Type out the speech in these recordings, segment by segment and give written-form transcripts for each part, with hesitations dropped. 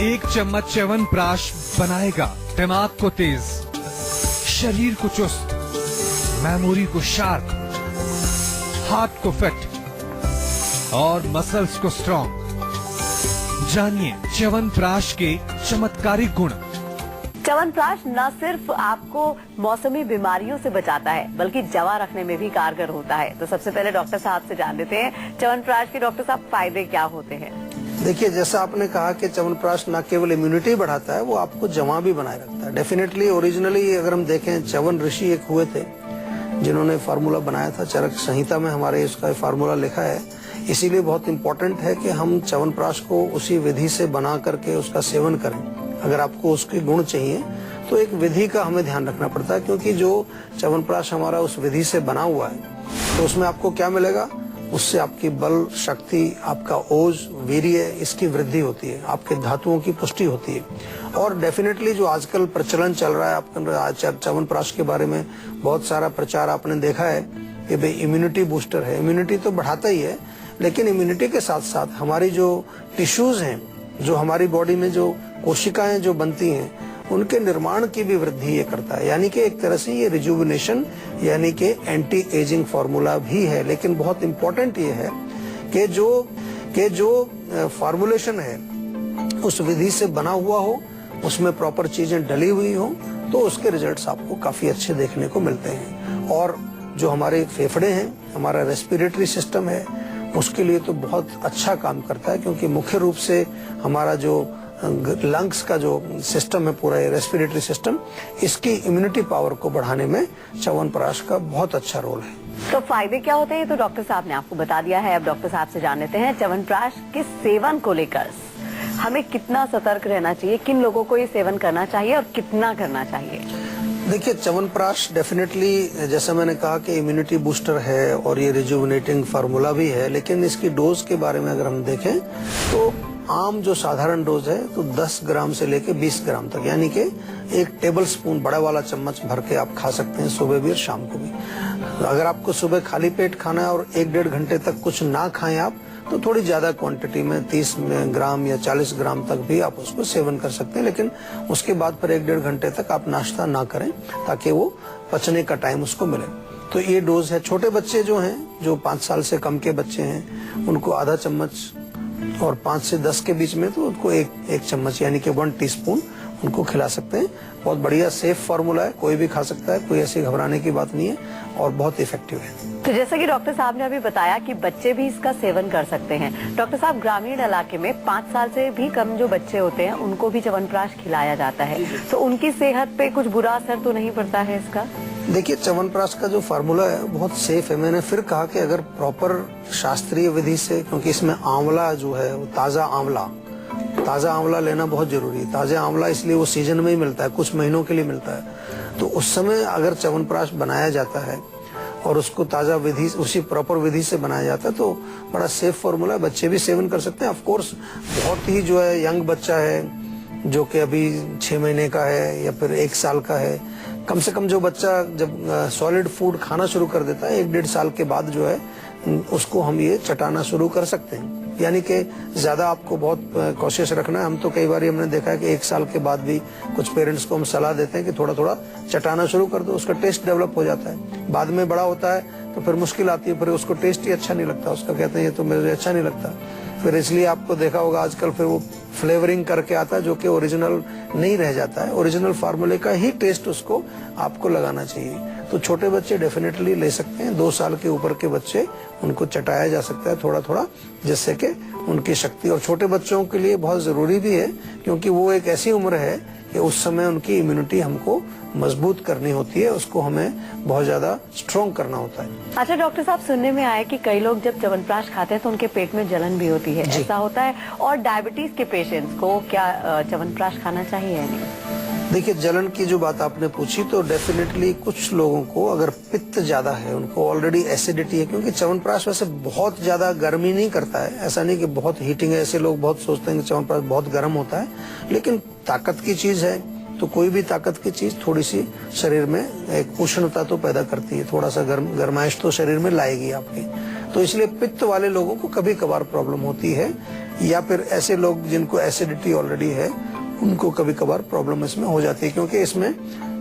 एक चम्मच च्यवनप्राश बनाएगा दिमाग को तेज, शरीर को चुस्त, मेमोरी को शार्प, हार्ट को फिट और मसल्स को स्ट्रॉन्ग। जानिए च्यवनप्राश के चमत्कारिक गुण। च्यवनप्राश न सिर्फ आपको मौसमी बीमारियों से बचाता है बल्कि जवा रखने में भी कारगर होता है। तो सबसे पहले डॉक्टर साहब से जान लेते हैं च्यवनप्राश के डॉक्टर साहब फायदे क्या होते हैं। देखिए, जैसा आपने कहा कि च्यवनप्राश न केवल इम्यूनिटी बढ़ाता है, वो आपको जवां भी बनाए रखता है। डेफिनेटली ओरिजिनली अगर हम देखें, च्यवन ऋषि एक हुए थे जिन्होंने फार्मूला बनाया था। चरक संहिता में हमारे इसका फार्मूला लिखा है। इसीलिए बहुत इम्पोर्टेंट है कि हम च्यवनप्राश को उसी विधि से बना करके उसका सेवन करें। अगर आपको उसके गुण चाहिए तो एक विधि का हमें ध्यान रखना पड़ता है, क्योंकि जो च्यवनप्राश हमारा उस विधि से बना हुआ है तो उसमें आपको क्या मिलेगा, उससे आपकी बल शक्ति, आपका ओज, वीर्य, इसकी वृद्धि होती है, आपके धातुओं की पुष्टि होती है। और डेफिनेटली जो आजकल प्रचलन चल रहा है, आपका च्यवनप्राश के बारे में बहुत सारा प्रचार आपने देखा है कि भाई इम्यूनिटी बूस्टर है। इम्यूनिटी तो बढ़ाता ही है, लेकिन इम्यूनिटी के साथ साथ हमारी जो टिश्यूज हैं, जो हमारी बॉडी में जो कोशिकाएं जो बनती हैं, उनके निर्माण की भी वृद्धि ये करता है। यानी कि एक तरह से ये रिजुविनेशन यानी कि एंटी एजिंग फार्मूला भी है। लेकिन बहुत इम्पोर्टेंट ये है कि जो फार्मूलेशन है उस विधि से बना हुआ हो, उसमें प्रॉपर चीजें डली हुई हो, तो उसके रिजल्ट्स आपको काफी अच्छे देखने को मिलते हैं। और जो हमारे फेफड़े हैं, हमारा रेस्पिरेटरी सिस्टम है, उसके लिए तो बहुत अच्छा काम करता है, क्योंकि मुख्य रूप से हमारा जो लंग्स का जो सिस्टम है, पूरा रेस्पिरेटरी सिस्टम, इसकी इम्यूनिटी पावर को बढ़ाने में च्यवनप्राश का बहुत अच्छा रोल है। तो फायदे क्या होते हैं, तो डॉक्टर साहब ने आपको बता दिया है। अब डॉक्टर साहब से जान लेते हैं च्यवनप्राश के सेवन को लेकर हमें कितना सतर्क रहना चाहिए, किन लोगों को ये सेवन करना चाहिए और कितना करना चाहिए। देखिए, च्यवनप्राश डेफिनेटली जैसा मैंने कहा कि इम्यूनिटी बूस्टर है और ये रिजुविनेटिंग फार्मूला भी है। लेकिन इसकी डोज के बारे में अगर हम देखें तो आम जो साधारण डोज है तो 10 ग्राम से लेके 20 ग्राम तक, यानी कि 1 टेबल स्पून बड़ा वाला चम्मच भर के आप खा सकते हैं, सुबह भी और शाम को भी। अगर आपको सुबह खाली पेट खाना है और 1-1.5 घंटे तक कुछ ना खाएं आप, तो थोड़ी ज्यादा क्वांटिटी में 30 ग्राम या 40 ग्राम तक भी आप उसको सेवन कर सकते हैं। लेकिन उसके बाद फिर 1-1.5 घंटे तक आप नाश्ता ना करें, ताकि वो पचने का टाइम उसको मिले। तो ये डोज है। छोटे बच्चे जो हैं, जो 5 साल से कम के बच्चे हैं, उनको आधा चम्मच, और 5 से 10 के बीच में तो उनको एक चम्मच यानी कि 1 टीस्पून उनको खिला सकते हैं। बहुत बढ़िया सेफ फार्मूला है, कोई भी खा सकता है, कोई ऐसी घबराने की बात नहीं है और बहुत इफेक्टिव है। तो जैसा कि डॉक्टर साहब ने अभी बताया कि बच्चे भी इसका सेवन कर सकते हैं। डॉक्टर साहब, ग्रामीण इलाके में 5 साल से भी कम जो बच्चे होते हैं उनको भी च्यवनप्राश खिलाया जाता है, तो उनकी सेहत पे कुछ बुरा असर तो नहीं पड़ता है इसका? देखिए, च्यवनप्राश का जो फार्मूला है बहुत सेफ है। मैंने फिर कहा कि अगर प्रॉपर शास्त्रीय विधि से, क्योंकि इसमें आंवला जो है वो ताजा आंवला लेना बहुत जरूरी है। ताजा आंवला इसलिए वो सीजन में ही मिलता है, कुछ महीनों के लिए मिलता है। तो उस समय अगर च्यवनप्राश बनाया जाता है और उसको ताजा विधि, उसी प्रॉपर विधि से बनाया जाता है, तो बड़ा सेफ फार्मूला है, बच्चे भी सेवन कर सकते हैं। ऑफ कोर्स बहुत ही जो है यंग बच्चा है, जो कि अभी 6 महीने का है या फिर 1 साल का है, कम से कम जो बच्चा जब सॉलिड फूड खाना शुरू कर देता है 1-1.5 साल के बाद जो है, उसको हम ये चटाना शुरू कर सकते हैं। यानी कि ज्यादा आपको बहुत कोशिश रखना है। हम तो कई बार हमने देखा है कि 1 साल के बाद भी कुछ पेरेंट्स को हम सलाह देते हैं कि थोड़ा थोड़ा चटाना शुरू कर दो, उसका टेस्ट डेवलप हो जाता है। बाद में बड़ा होता है तो फिर मुश्किल आती है, फिर उसको टेस्ट ही अच्छा नहीं लगता, उसका कहते हैं ये तो मुझे अच्छा नहीं लगता। फिर इसलिए आपको देखा होगा आजकल फिर वो फ्लेवरिंग करके आता है, जो कि ओरिजिनल नहीं रह जाता है। ओरिजिनल फार्मूले का ही टेस्ट उसको आपको लगाना चाहिए। तो छोटे बच्चे डेफिनेटली ले सकते हैं। 2 साल के ऊपर के बच्चे, उनको चटाया जा सकता है थोड़ा थोड़ा, जिससे कि उनकी शक्ति, और छोटे बच्चों के लिए बहुत जरूरी भी है, क्योंकि वो एक ऐसी उम्र है कि उस समय उनकी इम्यूनिटी हमको मजबूत करनी होती है, उसको हमें बहुत ज्यादा स्ट्रॉन्ग करना होता है। अच्छा डॉक्टर साहब, सुनने में आया कि कई लोग जब च्यवनप्राश खाते हैं तो उनके पेट में जलन भी होती है, ऐसा होता है? और डायबिटीज के पेशेंट्स को क्या च्यवनप्राश खाना चाहिए या नहीं? देखिए, जलन की जो बात आपने पूछी, तो डेफिनेटली कुछ लोगों को अगर पित्त ज्यादा है, उनको ऑलरेडी एसिडिटी है, क्योंकि च्यवनप्राश वैसे बहुत ज्यादा गर्मी नहीं करता है, ऐसा नहीं कि बहुत हीटिंग है। ऐसे लोग बहुत सोचते हैं कि च्यवनप्राश बहुत गर्म होता है, लेकिन ताकत की चीज है, तो कोई भी ताकत की चीज थोड़ी सी शरीर में एक उष्णता तो पैदा करती है, थोड़ा सा गर्माइश तो शरीर में लाएगी आपकी। तो इसलिए पित्त वाले लोगों को कभी कभार प्रॉब्लम होती है या फिर ऐसे लोग जिनको एसिडिटी ऑलरेडी है, उनको कभी कभार प्रॉब्लम इसमें हो जाती है, क्योंकि इसमें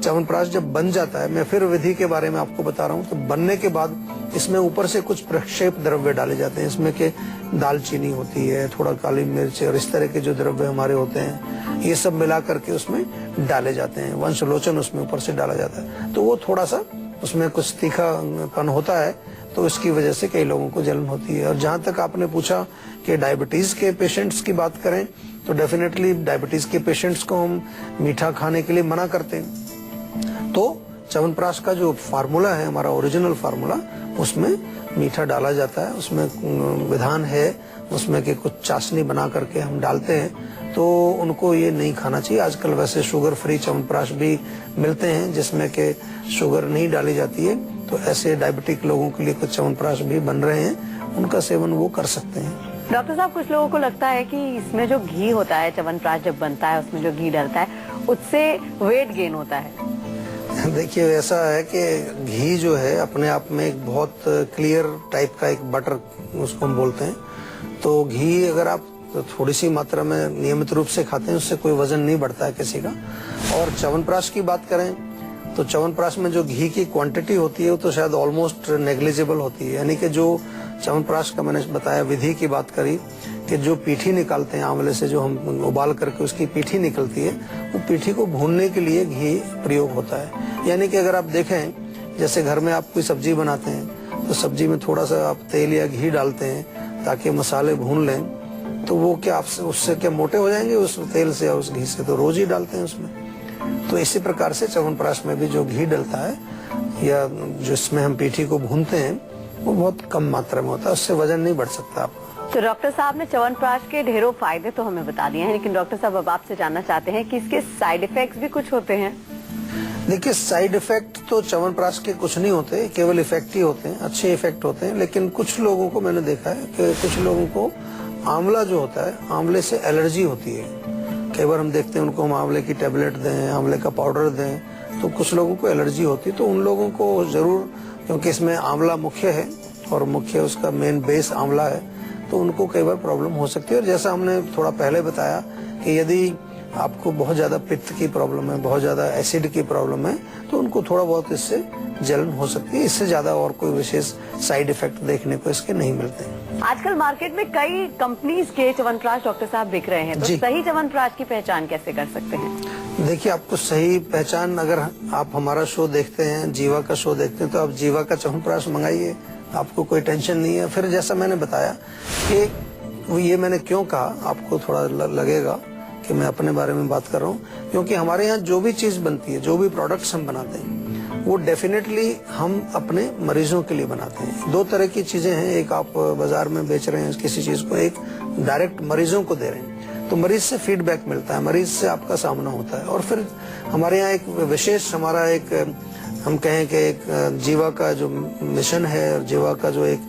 च्यवनप्राश जब बन जाता है, मैं फिर विधि के बारे में आपको बता रहा हूँ, तो बनने के बाद इसमें ऊपर से कुछ प्रक्षेप द्रव्य डाले जाते हैं, इसमें के दालचीनी होती है, थोड़ा काली मिर्च और इस तरह के जो द्रव्य हमारे होते हैं, ये सब मिला करके उसमें डाले जाते हैं। वंशलोचन उसमें ऊपर से डाला जाता है, तो वो थोड़ा सा उसमें कुछ तीखापन होता है, तो इसकी वजह से कई लोगों को जलन होती है। और जहां तक आपने पूछा कि डायबिटीज के पेशेंट्स की बात करें, तो डेफिनेटली डायबिटीज के पेशेंट्स को हम मीठा खाने के लिए मना करते हैं। तो च्यवनप्राश का जो फार्मूला है, हमारा ओरिजिनल फार्मूला, उसमें मीठा डाला जाता है, उसमें विधान है उसमें कि कुछ चाशनी बना करके हम डालते हैं, तो उनको ये नहीं खाना चाहिए। आजकल वैसे शुगर फ्री च्यवनप्राश भी मिलते हैं जिसमें कि शुगर नहीं डाली जाती है, तो ऐसे डायबिटिक लोगों के लिए कुछ च्यवनप्राश भी बन रहे हैं, उनका सेवन वो कर सकते हैं। डॉक्टर साहब, कुछ लोगों को लगता है कि इसमें जो घी होता है, च्यवनप्राश जब बनता है उसमें जो घी डलता है, उससे वेट गेन होता है। देखिए, ऐसा है कि घी जो है अपने आप में एक बहुत क्लियर टाइप का एक बटर उसको हम बोलते हैं, तो घी अगर आप थोड़ी सी मात्रा में नियमित रूप से खाते हैं, उससे कोई वजन नहीं बढ़ता है किसी का। और च्यवनप्राश की बात करें तो च्यवनप्राश में जो घी की क्वांटिटी होती है वो तो शायद ऑलमोस्ट नेग्लिजिबल होती है, यानी कि जो च्यवनप्राश का मैंने बताया विधि की बात करी कि जो पीठी निकालते हैं आंवले से, जो हम उबाल करके उसकी पीठी निकलती है, वो पीठी को भूनने के लिए घी प्रयोग होता है। यानी कि अगर आप देखें, जैसे घर में आप कोई सब्जी बनाते हैं तो सब्जी में थोड़ा सा आप तेल या घी डालते हैं ताकि मसाले भून लें, तो वो क्या आप उससे क्या मोटे हो जाएंगे उस तेल से या उस घी से? तो रोज ही डालते हैं उसमें। तो इसी प्रकार से च्यवनप्राश में भी जो घी डलता है या जिसमें हम पीठी को भूनते हैं, वो बहुत कम मात्रा में होता है, उससे वजन नहीं बढ़ सकता आपका। तो डॉक्टर साहब ने च्यवनप्राश के ढेरों फायदे तो हमें बता दिए हैं, लेकिन डॉक्टर साहब अब आपसे जानना चाहते हैं कि इसके साइड इफेक्ट्स भी कुछ होते हैं। देखिए, साइड इफेक्ट तो च्यवनप्राश के कुछ नहीं होते, केवल इफेक्ट ही होते हैं, अच्छे इफेक्ट होते हैं। लेकिन कुछ लोगों को मैंने देखा है कि कुछ लोगों को आंवला जो होता है, आंवले से एलर्जी होती है। कई बार हम देखते हैं उनको हम आंवले की टेबलेट दें, आंवले का पाउडर दें, तो कुछ लोगों को एलर्जी होती है। तो उन लोगों को जरूर, क्योंकि इसमें आंवला मुख्य है और मुख्य उसका मेन बेस आंवला है, तो उनको कई बार प्रॉब्लम हो सकती है। और जैसा हमने थोड़ा पहले बताया कि यदि आपको बहुत ज्यादा पित्त की प्रॉब्लम है, बहुत ज्यादा एसिड की प्रॉब्लम है, तो उनको थोड़ा बहुत इससे जलन हो सकती है। इससे ज्यादा और कोई विशेष साइड इफेक्ट देखने को इसके नहीं मिलते। आजकल मार्केट में कई कंपनीज के च्यवनप्राश डॉक्टर साहब बिक रहे हैं, तो सही च्यवनप्राश की पहचान कैसे कर सकते हैं? देखिए, आपको सही पहचान, अगर आप हमारा शो देखते हैं, जीवा का शो देखते हैं, तो आप जीवा का च्यवनप्राश मंगाइए, आपको कोई टेंशन नहीं है। फिर जैसा मैंने बताया कि ये मैंने क्यों कहा, आपको थोड़ा लगेगा कि मैं अपने बारे में बात कर रहा हूँ, क्योंकि हमारे यहाँ जो भी चीज बनती है, जो भी प्रोडक्ट्स हम बनाते हैं, वो डेफिनेटली हम अपने मरीजों के लिए बनाते हैं। दो तरह की चीजें हैं, एक आप बाजार में बेच रहे हैं किसी चीज को, एक डायरेक्ट मरीजों को दे रहे हैं, तो मरीज से फीडबैक मिलता है, मरीज से आपका सामना होता है। और फिर हमारे यहाँ एक विशेष, हमारा एक, हम कहें कि एक जीवा का जो मिशन है और जीवा का जो एक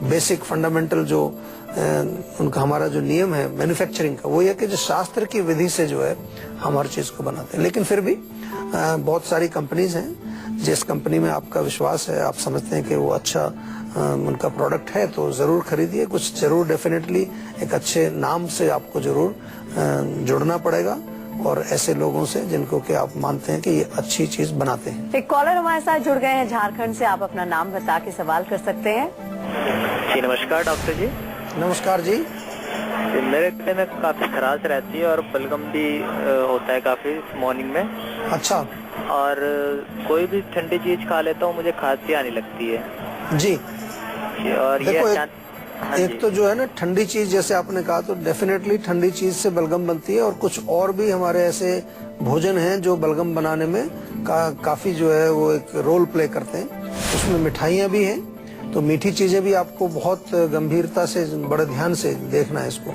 बेसिक फंडामेंटल जो उनका हमारा जो नियम है मैन्युफैक्चरिंग का, वो ये कि जो शास्त्र की विधि से जो है हम हर चीज को बनाते हैं। लेकिन फिर भी बहुत सारी कंपनीज हैं, जिस कंपनी में आपका विश्वास है, आप समझते हैं कि वो अच्छा उनका प्रोडक्ट है, तो जरूर खरीदिए। कुछ जरूर डेफिनेटली एक अच्छे नाम से आपको जरूर जुड़ना पड़ेगा, और ऐसे लोगों से जिनको कि आप मानते हैं कि ये अच्छी चीज बनाते हैं। एक कॉलर हमारे साथ जुड़ गए हैं झारखंड से, आप अपना नाम बता के सवाल कर सकते हैं। जी नमस्कार डॉक्टर जी। नमस्कार जी। मेरे गले में काफी खराश रहती है और बलगम भी होता है काफी मॉर्निंग में। अच्छा। और कोई भी ठंडी चीज खा लेता हूँ, मुझे खांसी आने लगती है जी। और देखो, ये एक तो जो है ना ठंडी चीज, जैसे आपने कहा, तो डेफिनेटली ठंडी चीज से बलगम बनती है। और कुछ और भी हमारे ऐसे भोजन हैं जो बलगम बनाने में काफी जो है वो एक रोल प्ले करते हैं। उसमें मिठाइयाँ भी हैं, तो मीठी चीजें भी आपको बहुत गंभीरता से, बड़े ध्यान से देखना है। इसको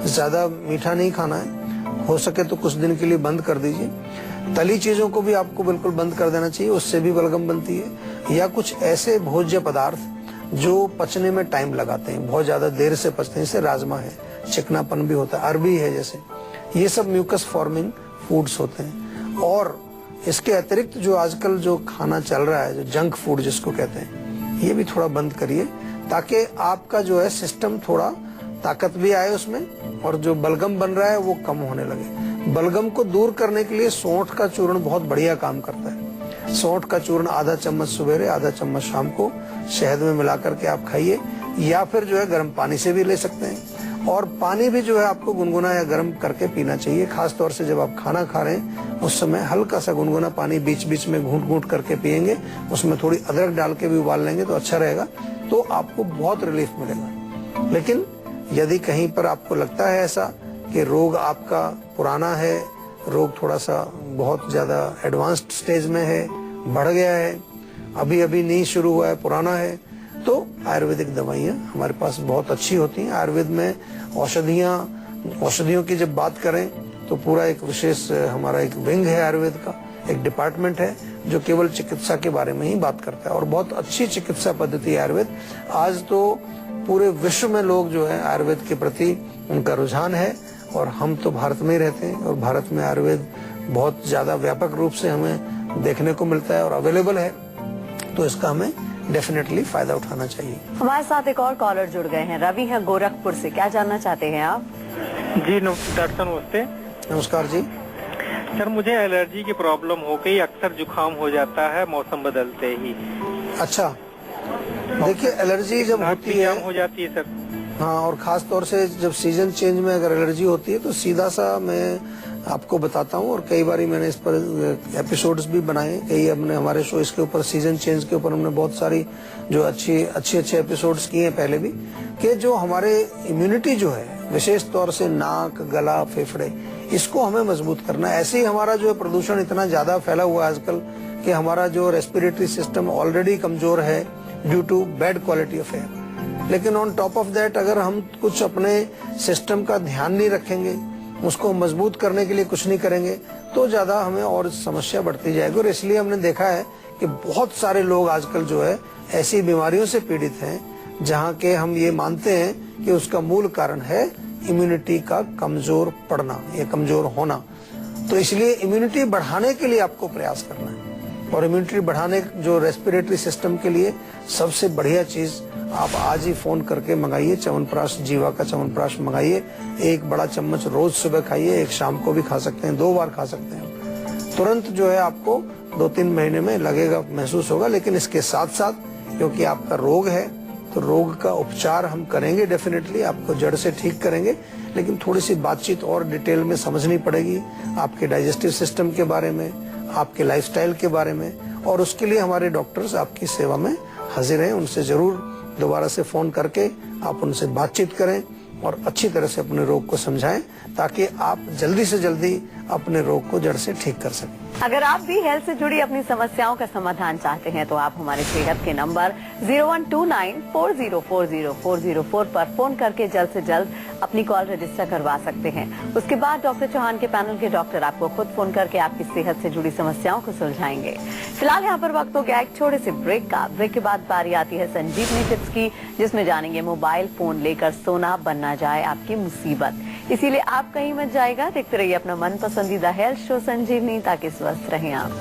ज्यादा मीठा नहीं खाना है, हो सके तो कुछ दिन के लिए बंद कर दीजिए। तली चीजों को भी आपको बिल्कुल बंद कर देना चाहिए, उससे भी बलगम बनती है। या कुछ ऐसे भोज्य पदार्थ जो पचने में टाइम लगाते हैं, बहुत ज्यादा देर से पचते हैं, जैसे राजमा है, चिकनापन भी होता है, अरबी है, जैसे ये सब म्यूकस फॉर्मिंग फूड्स होते हैं। और इसके अतिरिक्त जो आजकल जो खाना चल रहा है, जो जंक फूड जिसको कहते हैं, ये भी थोड़ा बंद करिए, ताकि आपका जो है सिस्टम थोड़ा ताकत भी आए उसमें और जो बलगम बन रहा है वो कम होने लगे। बलगम को दूर करने के लिए सौंठ का चूर्ण बहुत बढ़िया काम करता है। सौंठ का चूर्ण आधा चम्मच सवेरे, आधा चम्मच शाम को शहद में मिला करके आप खाइए, या फिर जो है गर्म पानी से भी ले सकते हैं। और पानी भी जो है आपको गुनगुना या गर्म करके पीना चाहिए। खास तौर से जब आप खाना खा रहे हैं उस समय हल्का सा गुनगुना पानी बीच बीच में घूंट घूंट करके पिएंगे, उसमें थोड़ी अदरक डाल के भी उबाल लेंगे तो अच्छा रहेगा, तो आपको बहुत रिलीफ मिलेगा। लेकिन यदि कहीं पर आपको लगता है ऐसा कि रोग आपका पुराना है, रोग थोड़ा सा बहुत ज्यादा एडवांस्ड स्टेज में है, बढ़ गया है, अभी अभी नहीं शुरू हुआ है, पुराना है, तो आयुर्वेदिक दवाइयाँ हमारे पास बहुत अच्छी होती हैं। आयुर्वेद में औषधियों की जब बात करें तो पूरा एक विशेष हमारा एक विंग है आयुर्वेद का, एक डिपार्टमेंट है जो केवल चिकित्सा के बारे में ही बात करता है और बहुत अच्छी चिकित्सा पद्धति है आयुर्वेद। आज तो पूरे विश्व में लोग जो है आयुर्वेद के प्रति उनका रुझान है, और हम तो भारत में ही रहते हैं और भारत में आयुर्वेद बहुत ज्यादा व्यापक रूप से हमें देखने को मिलता है और अवेलेबल है, तो इसका हमें डेफिनेटली फायदा उठाना चाहिए। हमारे साथ एक और कॉलर जुड़ गए हैं, रवि है गोरखपुर से। क्या जानना चाहते हैं आप? जी डॉक्टर साहब नमस्ते। नमस्कार जी। सर मुझे एलर्जी की प्रॉब्लम हो गई, अक्सर जुकाम हो जाता है मौसम बदलते ही। अच्छा, देखिए एलर्जी जब होती है हो जाती है सर। हाँ, और खास तौर से जब सीजन चेंज में अगर एलर्जी होती है तो सीधा सा मैं आपको बताता हूँ, और कई बारी मैंने इस पर एपिसोड्स भी बनाए, कई हमने हमारे शो इसके ऊपर सीजन चेंज के ऊपर हमने बहुत सारी जो अच्छे एपिसोड्स किए हैं पहले भी, कि जो हमारे इम्यूनिटी जो है विशेष तौर से नाक, गला, फेफड़े, इसको हमें मजबूत करना है। ऐसे ही हमारा जो प्रदूषण इतना ज्यादा फैला हुआ है आजकल कि हमारा जो रेस्पिरेटरी सिस्टम ऑलरेडी कमजोर है due to bad quality of air, लेकिन ऑन टॉप ऑफ दैट अगर हम कुछ अपने सिस्टम का ध्यान नहीं रखेंगे, उसको मजबूत करने के लिए कुछ नहीं करेंगे, तो ज्यादा हमें और समस्या बढ़ती जाएगी। और इसलिए हमने देखा है कि बहुत सारे लोग आजकल जो है ऐसी बीमारियों से पीड़ित हैं जहाँ के हम ये मानते हैं कि उसका मूल कारण है इम्यूनिटी का कमजोर पड़ना या कमजोर होना। तो इसलिए इम्यूनिटी बढ़ाने के लिए आपको प्रयास करना है, और इम्यूनिटी बढ़ाने जो रेस्पिरेटरी सिस्टम के लिए सबसे बढ़िया चीज आप आज ही फोन करके मंगाइए, च्यवनप्राश, जीवा का च्यवनप्राश मंगाइए। एक बड़ा चम्मच रोज सुबह खाइए, एक शाम को भी खा सकते हैं, 2 बार खा सकते हैं। तुरंत जो है आपको 2-3 महीने में लगेगा, महसूस होगा। लेकिन इसके साथ साथ क्योंकि आपका रोग है तो रोग का उपचार हम करेंगे, डेफिनेटली आपको जड़ से ठीक करेंगे, लेकिन थोड़ी सी बातचीत और डिटेल में समझनी पड़ेगी आपके डाइजेस्टिव सिस्टम के बारे में, आपके लाइफस्टाइल के बारे में, और उसके लिए हमारे डॉक्टर्स आपकी सेवा में हाजिर हैं। उनसे जरूर दोबारा से फोन करके आप उनसे बातचीत करें और अच्छी तरह से अपने रोग को समझाएं, ताकि आप जल्दी से जल्दी अपने रोग को जड़ से ठीक कर सकें। अगर आप भी हेल्थ से जुड़ी अपनी समस्याओं का समाधान चाहते हैं तो आप हमारे सेहत के नंबर 0129404040 पर फोन करके जल्द से जल्द अपनी कॉल रजिस्टर करवा सकते हैं। उसके बाद डॉक्टर चौहान के पैनल के डॉक्टर आपको खुद फोन करके आपकी सेहत से जुड़ी समस्याओं को सुलझाएंगे। फिलहाल यहाँ पर वक्त हो गया एक छोटे से ब्रेक का। ब्रेक के बाद बारी आती है संजीवनी टिप्स की, जिसमें जानेंगे मोबाइल फोन लेकर सोना बनना जाए आपकी मुसीबत। इसीलिए आप कहीं मत जाएगा, देखते रहिए अपना मन पसंदीदा हेल्थ शो संजीवनी, ताकि स्वस्थ रहें आप।